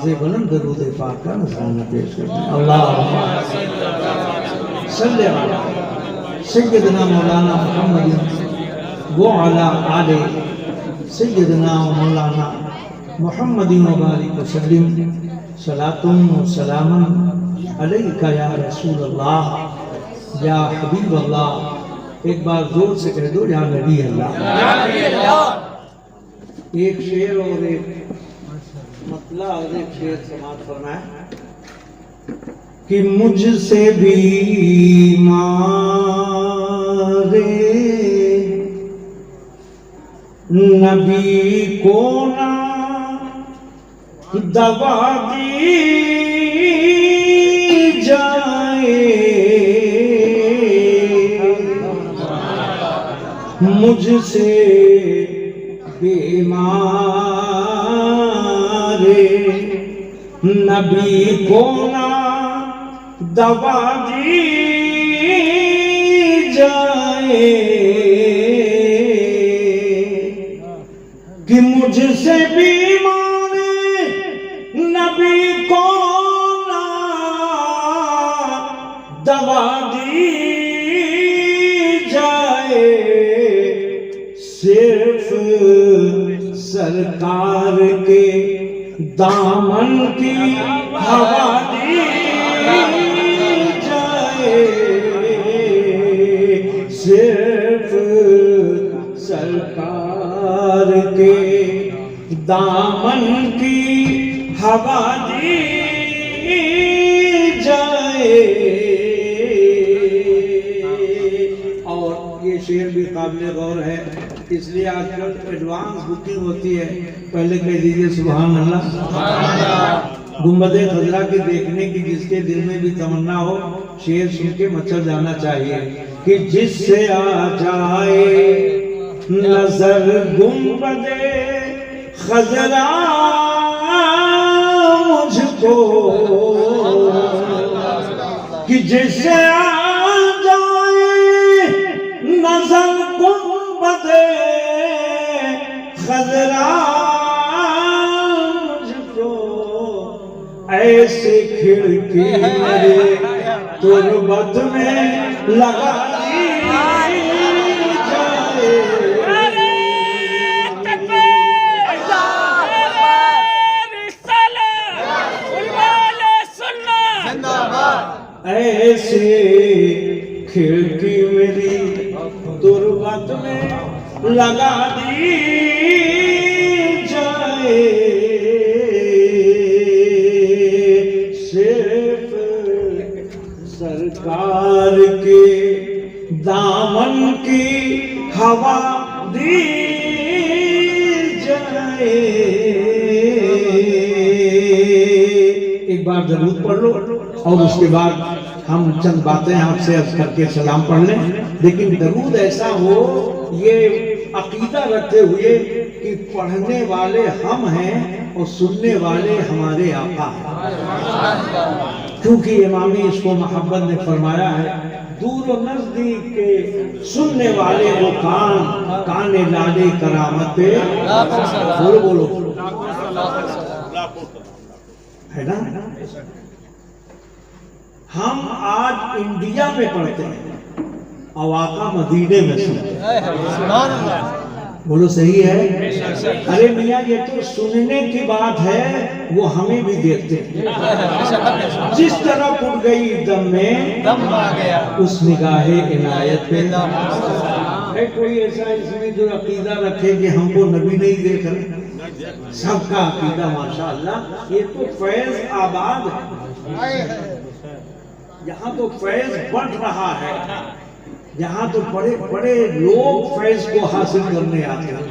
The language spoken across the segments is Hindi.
आवाज़ बुलंद दरूद पाक का नज़राना पेश करते हैं। अल्लाहुम्मा सल्ली अला सय्यदना मौलाना मुहम्मद व अला आले सय्यदना मौलाना मुहम्मद व बारिक वसल्लिम सलातुम व सलामन अलैका या रसूल अल्लाह या हबीब अल्लाह। एक बार जोर से कह दो या नबी अल्लाह। एक शेर और एक मतला और एक शेर समाप्त फरमाए कि मुझसे भी मारे नबी को ना दवा दी जाए, मुझसे बीमारे नबी को ना दवा दी जाए कि मुझसे बीमारे नबी को ना दवा दी जाए, सिर्फ सरकार के दामन की हवा दी जाए, सिर्फ सरकार के दामन की हवा दी जाए। और ये शेर भी काबिल गौर है, इसलिए आजकल एडवांस बुकिंग होती है। पहले कह दीजिए सुभान अल्लाह। गुंबद खजरा के देखने की जिसके दिल में भी तमन्ना हो, शेर सुन के मचल जाना चाहिए कि जिससे आ जाए नजर गुंबद खजरा मुझको, कि जिससे आ जाए नजर गुंबद खजरा मुझको, ऐसे खिड़की मेरे तुरबत में लगा दी जाए, ऐसे खिड़की मेरी तुरबत में लगा दी जाए, सिर्फ सरकार के दामन की हवा दी जाए। एक बार दरूद पढ़ लो और उसके बाद हम चंद बातें आपसे अर्ज करके सलाम पढ़ लें। लेकिन दरूद ऐसा हो, ये अकीदा रखते हुए कि पढ़ने वाले हम हैं और सुनने वाले हमारे आका हैं, क्योंकि इमामी इसको मोहब्बत ने फरमाया है, दूर और नजदीक के सुनने वाले वो कान, काने लाले करामत पे बोलो बोलो है ना। हम आज इंडिया में पढ़ते हैं और आका मदीने में सुनते हैं, बोलो सही है। अरे मियाँ ये तो सुनने की बात है, वो हमें भी देखते हैं। जिस तरह उठ गई दम में दम आ गया, उस निगाहे इनायत पे है। कोई ऐसा इसमें जो अकीदा रखे कि हमको नबी नहीं देख रहे, सबका अकीदा माशाअल्लाह। ये तो फैज आबाद है, यहाँ तो फैज बढ़ रहा है, यहाँ तो बड़े बड़े लोग फैज को हासिल करने आते हैं।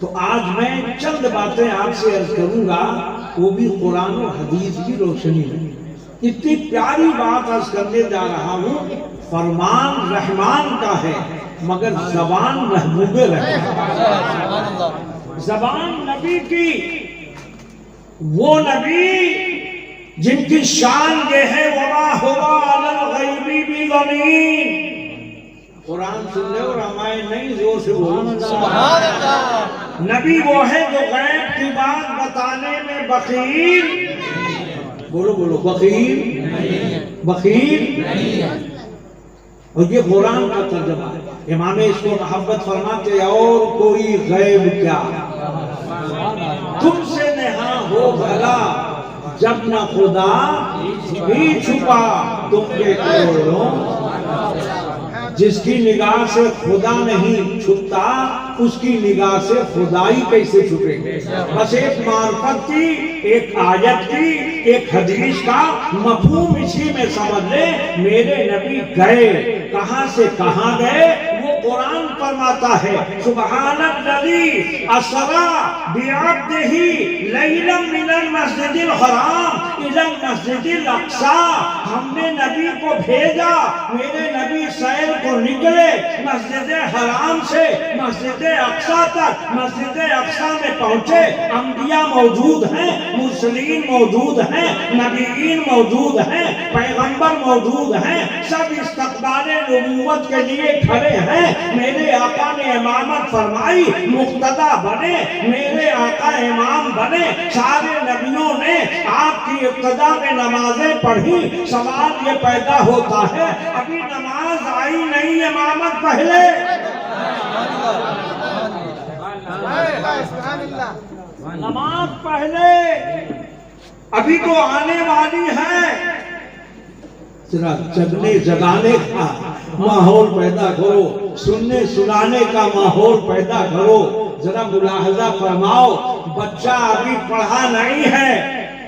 तो आज मैं चंद बातें आपसे अर्ज करूंगा, वो भी कुरान और हदीस की रोशनी में। इतनी प्यारी बात अर्ज करने जा रहा हूँ, फरमान रहमान का है मगर जबान महबूबे रहमान। जबान नबी की, वो नबी जिनकी शान ये है वमा हुवा अलल गैबी बिज़नीन। कुरान सुन ले और रामायण नहीं, जोर से बोलो सुभान अल्लाह। नबी वो है जो गैब की बात बताने में बखील, बोलो बोलो, बखील बखील। और ये कुरान का तर्जुमा है। इमाम इसको मोहब्बत फरमाते और कोई गैब क्या तुमसे नेहा हो भला, जब न खुदा ही छुपा तुमके करोड़ों। जिसकी निगाह से खुदा नहीं छुपता उसकी निगाह से खुदाई कैसे छुपेगी। बस एक मार्फत की, एक आयत की, एक हदीस का मफहूम इसी में समझ ले। मेरे नबी गए, कहां से कहां गए वो कुरान फरमाता है। सुब्हानल्लज़ी असरा बिअब्दिही लैलन मिनल मस्जिदिल हराम इलल मस्जिदिल अक्सा। हमने नबी को भेजा, मेरे नबी सैर को निकले मस्जिद हराम से मस्जिद अक्सा तक। मस्जिद अक्सा में पहुंचे, अंबिया मौजूद हैं, मुरसलीन मौजूद हैं, नबीयीन मौजूद हैं, पैगंबर मौजूद हैं, सब इस्तक़बाल नबूवत के लिए खड़े हैं। मेरे आका ने इमामत फरमाई, मुक्तदा बने, मेरे आका इमाम बने। सारे नबियों ने आपकी इब्तिदा में नमाजें पढ़ी। सवाल ये पैदा होता है अभी नमाज आई नहीं, इमामत पहले। नमाज पहले, अभी तो आने वाली है। जरा जगने जगाने का माहौल पैदा करो, सुनने सुनाने का माहौल पैदा करो। जरा मुलाहजा फरमाओ, बच्चा अभी पढ़ा नहीं है,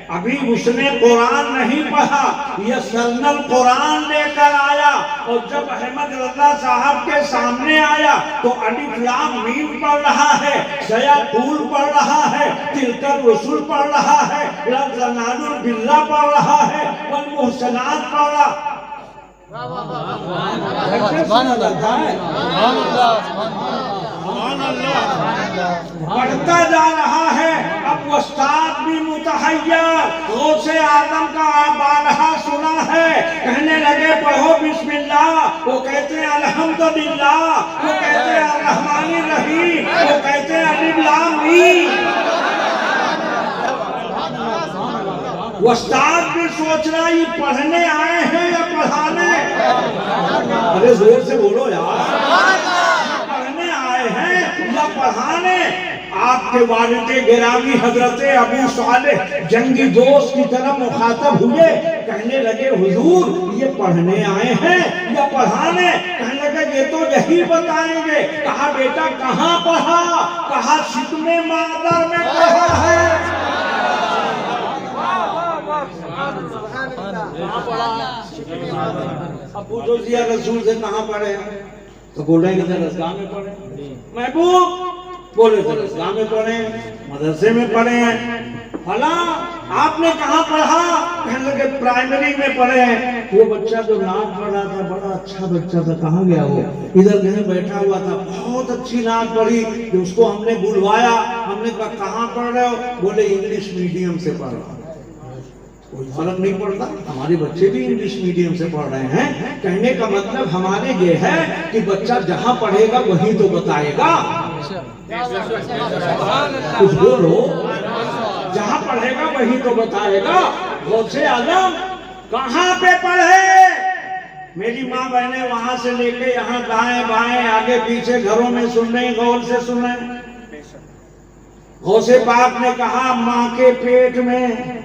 अभी उसने कुरान नहीं पढ़ा, ये सरनल कुरान लेकर आया। और जब अहमद रज़ा साहब के सामने आया तो अलिफ लाम मीम पढ़ रहा है, सयातूल पढ़ रहा है, तिलकर रसूल पढ़ रहा है, लज़नानुल बिल्ला पढ़ रहा है, वल मुहसनात पढ़ रहा। बढ़ता जा रहा है। अब उस्ताद भी मुतहय्यर, गौसे आजम का बारहा सुना है, कहने लगे पढ़ो बिस्मिल्लाह, वो कहते हैं अल्हम्दुलिल्लाह, वो कहते हैं अर्रहमानिर रहीम, वो कहते हैं अलिफ लाम मीम। उस्ताद भी सोच रहा है ये पढ़ने आए हैं या पढ़ाने। अरे जोर से बोलो यार, पढ़ने आए हैं या पढ़ाने। आपके वालिद गिरामी हजरत अबू सालेह जंगी दोस्त की तरह मुखातब हुए, कहने लगे हुजूर ये पढ़ने आए हैं या पढ़ाने। कहने लगे ये तो यही बताएंगे। कहा बेटा कहाँ पढ़ा, कहा सिद्मे मादर में पढ़ा है। अब पूछो जिया रसूल से कहाँ पढ़े, तो बोलेंगे दरसगाह में पढ़े। महबूब बोले दरसगाह में पढ़े, मदरसे में पढ़े हैं। फला आपने कहाँ पढ़ा, कहने लगे प्राइमरी में पढ़े हैं। वो बच्चा जो नात पढ़ रहा था, बड़ा अच्छा बच्चा था, कहाँ गया वो, इधर कहीं बैठा हुआ था, बहुत अच्छी नात पढ़ी। उसको हमने बुलवाया, हमने कहा कहाँ पढ़ रहे हो, बोले इंग्लिश मीडियम से पढ़ रहा। कोई फर्क नहीं पड़ता, हमारे बच्चे भी इंग्लिश मीडियम से पढ़ रहे हैं। कहने का मतलब हमारे ये है कि बच्चा जहाँ पढ़ेगा वही तो बताएगा। कुछ बोलो, जहाँ पढ़ेगा वही तो बताएगा। गौसे आजम कहाँ पे पढ़े, मेरी माँ बहने वहां से लेके यहाँ दाएं बाएं आगे पीछे घरों में सुन रहे, गौर से सुन रहे। गौसे पाक ने कहा माँ के पेट में,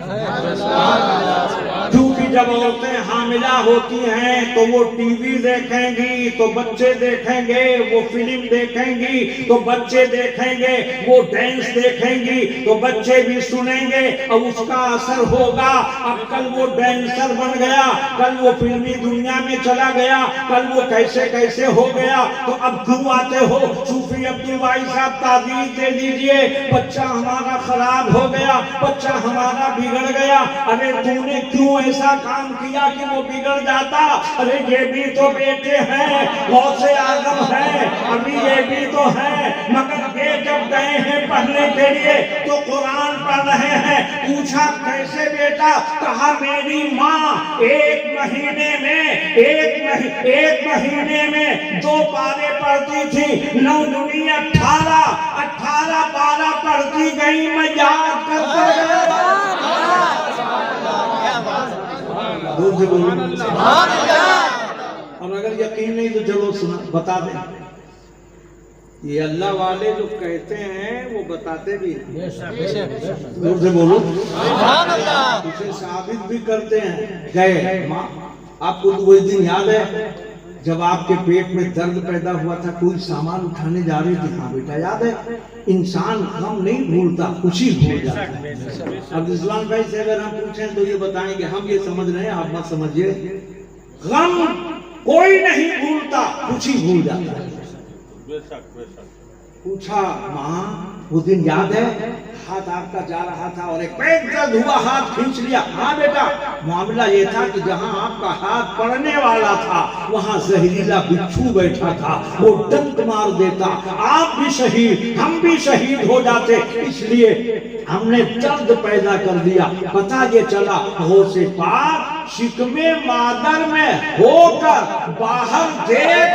क्योंकि जब औरतें हामिला होती हैं तो वो टीवी देखेंगी तो बच्चे देखेंगे, वो फिल्म देखेंगी तो बच्चे देखेंगे, वो डांस देखेंगी तो बच्चे भी सुनेंगे और उसका असर होगा। अब कल वो डांसर बन गया, कल वो फिल्मी दुनिया में चला गया, कल वो कैसे कैसे हो गया। तो अब क्यों आते हो सूफी अब्दुल वाई साहब, ताबीर दे दीजिए, बच्चा हमारा खराब हो गया, बच्चा हमारा बिगड़ गया। अरे तूने क्यों ऐसा काम किया कि वो बिगड़ जाता। अरे ये भी तो बेटे हैं, गौसे आजम हैं, अभी ये भी तो हैं, मगर ये जब गए हैं पढ़ने के लिए तो कुरान पढ़ रहे हैं। पूछा कैसे बेटा, कहा मेरी माँ एक महीने में 2 पारे पढ़ती थी 9 दूनी 18, 18 पारा पढ़ती गई, मैं याद करता गया। दूर से बोलो। और अगर यकीन नहीं तो चलो सुना बता दें। ये अल्लाह वाले जो कहते हैं वो बताते भी हैं, जोर से बोलो, उसे साबित भी करते हैं। गए माँ, आपको तो वही दिन याद है जब आपके पेट में दर्द पैदा हुआ था, कोई सामान उठाने जा रहे थे। हाँ बेटा याद है। इंसान गम नहीं भूलता, खुशी भूल जाता है। अब रिजवान भाई से अगर हम पूछें तो ये बताएंगे हम ये समझ रहे हैं, आप मत समझिए। गम कोई नहीं भूलता, खुशी भूल जाता है। पूछा माँ वो दिन याद है, हाथ आपका जा रहा था और एक पेट दर्द हुआ, हाथ खींच लिया। हाँ बेटा, मामला ये था कि जहाँ आपका हाथ पड़ने वाला था वहाँ जहरीला बिच्छू बैठा था, वो डंक मार देता, आप भी शहीद हम भी शहीद हो जाते, इसलिए हमने दर्द पैदा कर दिया। पता ये चला हो से पाक शिकवे मादर में होकर बाहर देख